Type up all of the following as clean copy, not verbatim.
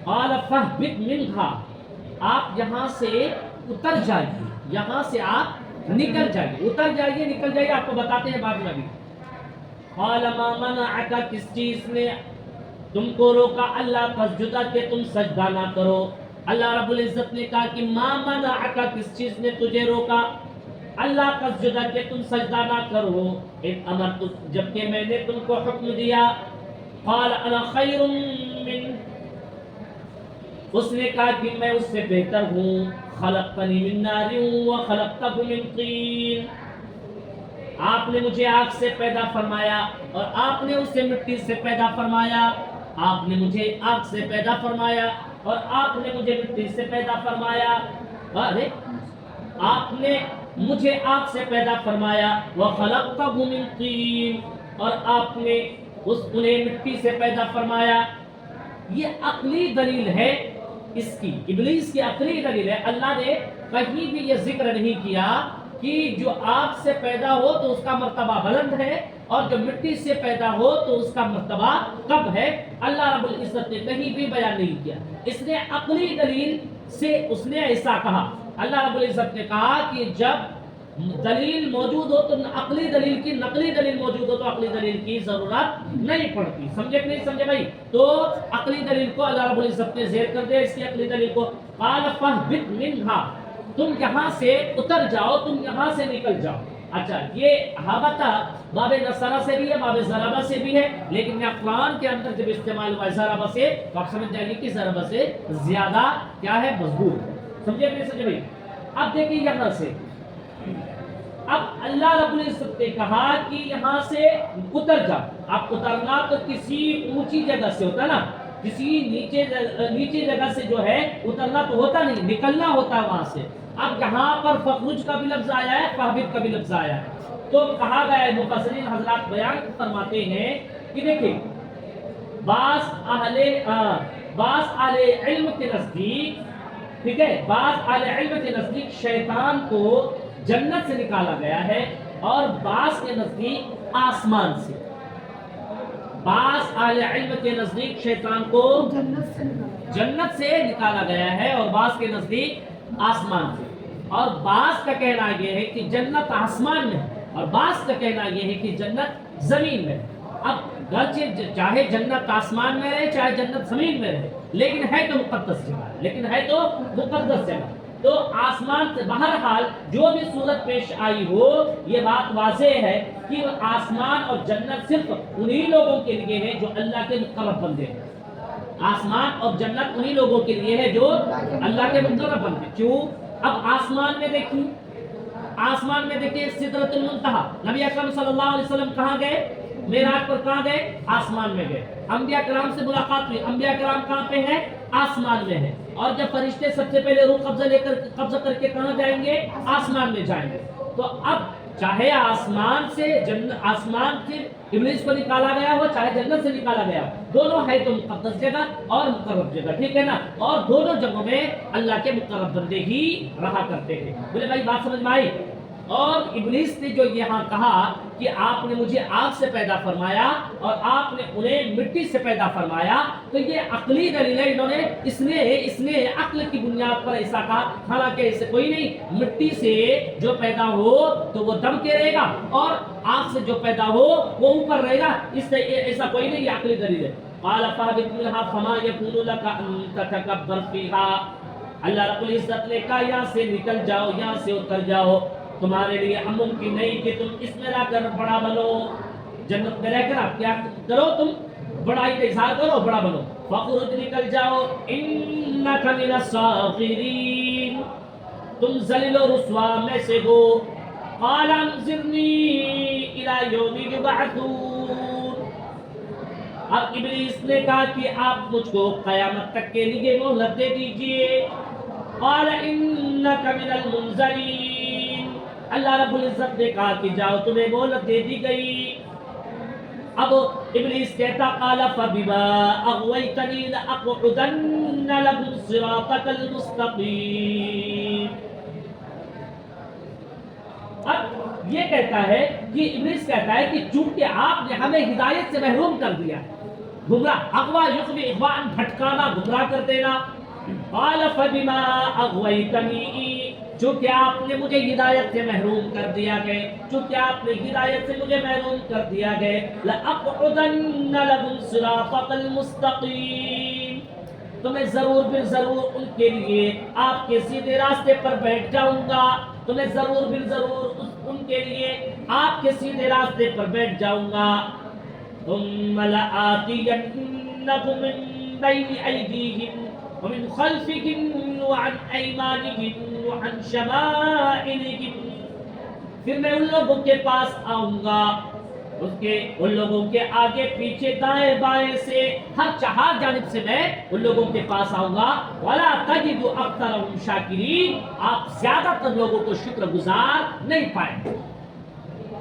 قال فاهبط منها، آپ یہاں سے اتر جائیے، یہاں سے آپ نکل جائیے، اتر جائیے، نکل جائیے، آپ کو بتاتے ہیں بعد میں بھی۔ قال ما منعک، کس چیز نے تم کو روکا اللہ فسجدا کہ تم سجدہ نہ کرو؟ اللہ رب العزت نے کہا کہ ما منعک، کس چیز نے تجھے روکا اللہ فسجدا کہ تم سجدہ نہ کرو؟ اذ امرت، جبکہ میں نے تم کو حکم دیا۔ قال انا خیر من، اس نے کہا کہ میں اس سے بہتر ہوں، خلقتنی من نار وخلقتہ من طین، آپ نے مجھے آگ سے پیدا فرمایا اور آپ نے اسے مٹی سے پیدا فرمایا، آپ نے مجھے آگ سے پیدا فرمایا اور آپ نے مجھے مٹی سے پیدا فرمایا، ارے آپ نے مجھے آگ سے پیدا فرمایا، وخلقتہ من طین، اور آپ نے انہیں مٹی سے پیدا فرمایا۔ یہ عقلی دلیل ہے اس کی، ابلیس کی عقلی دلیل ہے۔ اللہ نے کہیں بھی یہ ذکر نہیں کیا کہ جو آگ سے پیدا ہو تو اس کا مرتبہ بلند ہے اور جو مٹی سے پیدا ہو تو اس کا مرتبہ کم ہے، اللہ رب العزت نے کہیں بھی بیان نہیں کیا۔ اس نے عقلی دلیل سے اس نے ایسا کہا، اللہ رب العزت نے کہا کہ جب دلیل موجود ہو تو عقلی دلیل کی، نقلی دلیل موجود ہو تو عقلی دلیل کی ضرورت نہیں پڑتی۔ سمجھے کہ نہیں سمجھے بھائی؟ تو عقلی دلیل کو اللہ رب العزت نے زیر کر دیا اس کی عقلی دلیل کو۔ قال فاهبط منها، تم یہاں سے اتر جاؤ، تم یہاں سے نکل جاؤ۔ اچھا، یہ ہابتا باب نصرہ سے بھی ہے، باب ضربہ سے بھی ہے، لیکن یہاں قرآن کے اندر جب استعمال ہوا ہے ضربہ سے تو آپ سمجھ جائیں گے کہ ضربہ سے زیادہ کیا ہے، مضبوط ہے۔ سمجھے کہ نہیں سمجھے بھائی؟ اب دیکھیں یہاں سے، اب اللہ رب العزت نے کہا کہ یہاں سے اتر جا۔ اب اترنا تو کسی اونچی جگہ سے ہوتا نا، کسی نیچے جگہ سے جو ہے اترنا تو ہوتا نہیں، نکلنا ہوتا ہے وہاں سے۔ اب یہاں پر فخرج کا بھی لفظ آیا ہے، فاہبط کا بھی لفظ آیا ہے، تو کہا گیا ہے، مفسرین حضرات بیان فرماتے ہیں کہ دیکھیں بعض اہل علم کے نزدیک، ٹھیک ہے، بعض اہل علم کے نزدیک شیطان کو جنت سے نکالا گیا ہے اور بعض کے نزدیک آسمان سے۔ بعض اہل علم کے نزدیک شیطان کو جنت سے نکالا گیا ہے اور بعض کے نزدیک آسمان سے، اور بعض کا کہنا یہ ہے کہ جنت آسمان میں ہے اور بعض کا کہنا یہ ہے کہ جنت زمین میں ہے۔ اب گرچہ چاہے جنت آسمان میں رہے چاہے جنت زمین میں رہے، لیکن ہے تو مقدس جگہ ہے، لیکن ہے تو مقدس جگہ۔ تو آسمان سے بہرحال جو بھی صورت پیش آئی ہو، یہ بات واضح ہے کہ آسمان اور جنت صرف انہی لوگوں کے لیے ہے جو اللہ کے مقرب بندے ہیں۔ آسمان اور جنت انہی لوگوں کے لیے ہے جو اللہ کے مقرب بندے۔ کیوں؟ اب آسمان میں دیکھیں، آسمان میں دیکھیں سدرۃ المنتہا، نبی اکرم صلی اللہ علیہ وسلم کہاں گئے؟ معراج پر کہاں گئے؟ آسمان میں گئے۔ انبیاء کرام سے ملاقات ہوئی، انبیاء کرام کہاں پہ ہیں؟ آسمان میں ہیں۔ اور جب فرشتے سب سے پہلے روح قبضہ کر کے کہاں جائیں گے؟ آسمان میں جائیں گے۔ تو اب چاہے آسمان سے ابلیس کو نکالا گیا ہو، چاہے جنت سے نکالا گیا ہو، دونوں ہے تو مقدس جگہ اور مقرب جگہ، ٹھیک ہے نا؟ اور دونوں جگہوں میں اللہ کے مقرب بندے ہی رہا کرتے ہیں۔ بولے بھائی بات سمجھ میں آئی؟ اور ابلیس نے جو یہاں کہا کہ آپ نے مجھے آگ سے پیدا فرمایا اور آپ نے انہیں مٹی سے پیدا فرمایا، تو یہ عقلی دلیل ہے، انہوں نے اس نے عقل کی بنیاد پر ایسا کہا، حالانکہ ایسے کوئی نہیں۔ مٹی سے جو پیدا ہو تو وہ دم کے رہے گا اور آگ سے جو پیدا ہو وہ اوپر رہے گا، اس سے ایسا کوئی نہیں، یہ عقلی دلیل ہے۔ قال فاهبط منها فما يكون لك ان تتكبر فيها، اللہ رب العزت نے کہا یہاں سے نکل جاؤ، یہاں سے اتر جاؤ، تمہارے لیے ممکن نہیں کہ تم اس میں رہ کر بڑا بنو، جنت میں رہ کر آپ کیا کرو، تم بڑائی کا اظہار کرو، بڑا بنو۔ فخرج، نکل جاؤ، انک من الصاغرین، تم ذلیل و رسوا میں سے ہو۔ قال انظرنی الی یوم یبعثون، اب ابلیس نے کہا کہ آپ مجھ کو قیامت تک کے لیے مہلت دے دیجئے۔ قال انک من المنظرین، اللہ رب العزت نے کہا کہ جاؤ تمہیں مہلت دے دی گئی۔ اب ابلیس کہتا قال فبما اغویتنی لاقعدن لهم صراطک المستقیم، اب یہ کہتا ہے کہ ابلیس کہتا ہے کہ چونکہ آپ نے ہمیں ہدایت سے محروم کر دیا، گمراہ، اغوا یغوی اغوان بھٹکانا، گمراہ کر دینا. قال فبما اغویتنی، چونکہ آپ نے مجھے ہدایت سے محروم کر دیا گئے، چونکہ آپ نے ہدایت سے مجھے محروم کر دیا گئے، لأقعدن لهم صراطك المستقیم، تو میں ضرور بال ضرور ان کے لیے آپ کے سیدھے راستے پر بیٹھ جاؤں گا، تو میں ضرور بال ضرور ان کے لیے آپ کے سیدھے راستے پر بیٹھ جاؤں گا. ثم لآتینہم من بین ایدیہم ومن خلفہم وعن ایمانہم وعن شمائلہم، پھر میں ان لوگوں کے پاس آؤں گا، ان لوگوں کے آگے پیچھے دائیں بائیں سے، ہر جانب سے میں ان لوگوں کے پاس آؤں گا. وَلَا تَجِدُ أَكْثَرَهُمْ شَاكِرِينَ، آپ زیادہ تر لوگوں کو شکر گزار نہیں پائیں گے،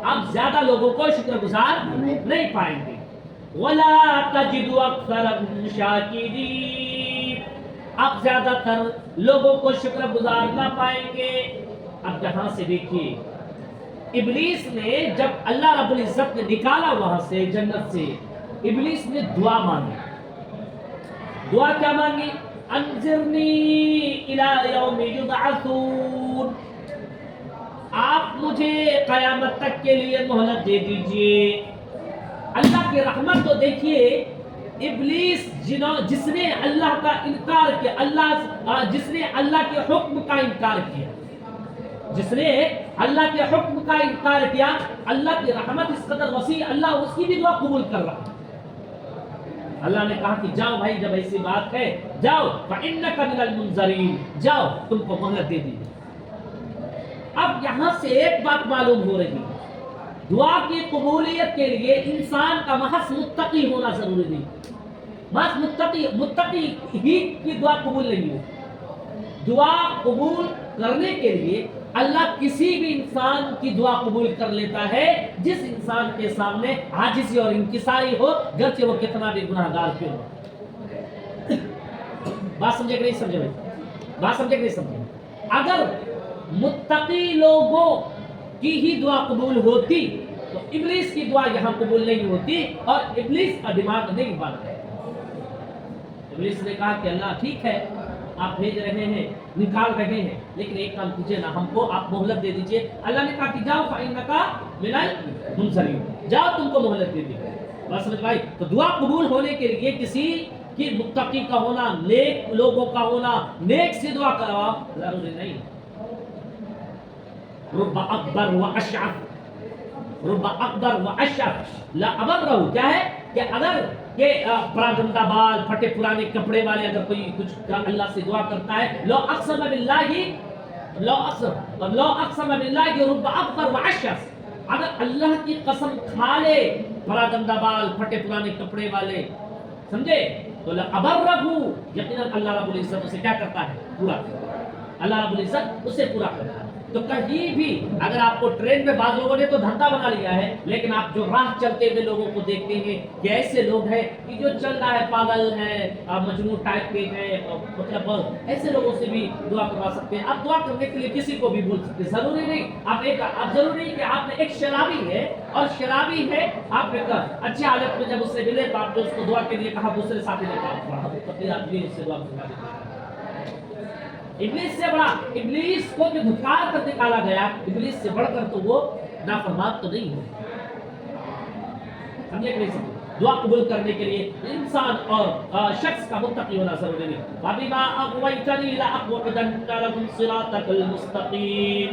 آپ زیادہ لوگوں کو شکر گزار نہیں پائیں گے. وَلَا تَجِدُ أَكْثَرَهُمْ شَاكِرِينَ، آپ زیادہ تر لوگوں کو شکر گزار نہ پائیں گے. اب یہاں سے دیکھیے، ابلیس نے جب اللہ رب العزت نے نکالا وہاں سے جنت سے، ابلیس نے دعا مانگی. دعا کیا مانگی؟ انظرنی الی یوم یبعثون، آپ مجھے قیامت تک کے لیے مہلت دے دیجئے. اللہ کی رحمت تو دیکھیے، ابلیس جس نے اللہ کا انکار کیا، جس نے اللہ کے حکم کا انکار کیا، جس نے اللہ کے حکم کا انکار کیا، اللہ کی رحمت اس قدر وسیع، اللہ اس کی بھی دعا قبول کر رہا. اللہ نے کہا کہ جاؤ بھائی، جب ایسی بات ہے جاؤ، فَإِنَّكَ مِنَ الْمُنظَرِينَ، جاؤ تم کو مہلت دے دی. اب یہاں سے ایک بات معلوم ہو رہی ہے، دعا کی قبولیت کے لیے انسان کا محض متقی ہونا ضروری نہیں. محض متقی ہی کی دعا قبول نہیں ہو. دعا قبول کرنے کے لیے اللہ کسی بھی انسان کی دعا قبول کر لیتا ہے جس انسان کے سامنے عاجزی اور انکساری ہو، گرچہ وہ کتنا بھی گناہ گار کیوں ہو. بات سمجھے کہ نہیں سمجھے بھائی؟ بات سمجھے کہ نہیں سمجھے؟ اگر متقی لوگوں کی ہی دعا قبول ہوتی تو ابلیس کی دعا یہاں قبول نہیں ہوتی، اور ابلیس کا دماغ نہیں بنا ہے. ابلیس نے کہا کہ اللہ ٹھیک ہے، آپ بھیج رہے ہیں، نکال رہے ہیں، لیکن ایک کام کیجیے نا، ہم کو آپ مہلت دے دیجیے. اللہ نے کہا کہ جاؤ فَإِنَّكَ مِنَ الْمُنظَرِينَ، جاؤ تم کو مہلت دے دی. بس سمجھ بھائی، تو دعا قبول ہونے کے لیے کسی کی متقی کا ہونا، نیک لوگوں کا ہونا، نیک سے دعا کروا ضروری نہیں. رب اکبر و اشعث، رب اکبر و اشعث لا ابرہ، کیا ہے کہ اگر یہ پراگندہ بال، پھٹے پرانے کپڑے والے اگر کوئی کچھ اللہ سے دعا کرتا ہے، لو اقسم باللہ رب اکبر و اشعث، اگر اللہ کی قسم کھا لے پراگندہ بال، پھٹے پرانے کپڑے والے، سمجھے، تو لابرہ، یقیناً اللہ رب العزت اسے کیا کرتا ہے؟ پورا کرتا ہے. اللہ رب العزت اسے پورا کرتا ہے. تو کہیں بھی اگر آپ کو ٹرین میں بعض لوگوں نے تو دھندا بنا لیا ہے، لیکن آپ جو راہ چلتے ہوئے لوگوں کو دیکھتے ہیں کہ ایسے لوگ ہیں کہ جو چل رہا ہے پاگل ہے، مجنون ٹائپ کے ہیں، مطلب ایسے لوگوں سے بھی دعا کروا سکتے ہیں. آپ دعا کرنے کے لیے کسی کو بھی بول سکتے ہیں، ضروری نہیں آپ ضروری نہیں کہ آپ نے ایک شرابی ہے اور شرابی ہے، آپ ایک اچھی حالت میں جب اس سے ملے تو آپ نے اس کو دعا کے لیے کہا، دوسرے ساتھی نے کہا پڑھا تو پھر آدمی اس سے دعا کروا دیتے ہیں. ابلیس سے بڑا، ابلیس کو جو دھکار کر نکالا گیا، ابلیس سے بڑھ کر تو وہ نافرمان تو نہیں ہے. سمجھے کہ نہیں سمجھے؟ دعا قبول کرنے کے لیے انسان اور شخص کا متقی ہونا ضروری نہیں. وَبِمَا أَغْوَيْتَنِي لَأَقْعُدَنَّ لَهُمْ صِرَاطَكَ الْمُسْتَقِيمَ،